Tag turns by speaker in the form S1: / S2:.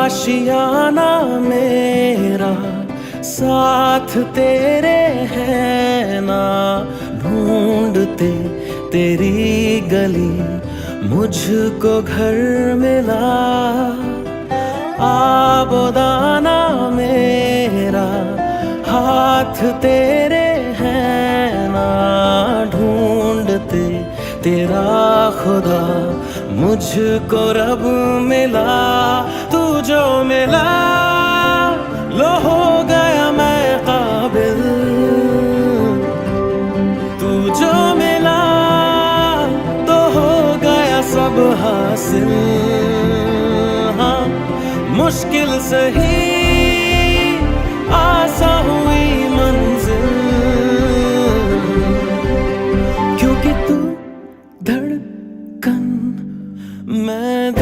S1: आशियाना मेरा साथ तेरे है ना, ढूंढते तेरी गली मुझको घर मिला। आबोदाना मेरा हाथ तेरे है ना, ढूंढते तेरा खुदा मुझको रब मिला। तू जो मिला लो हो गया मैं काबिल, तू जो मिला तो हो गया सब हासिल। हाँ मुश्किल सही आसा हुई मंजिल, क्योंकि तू धड़कन मैं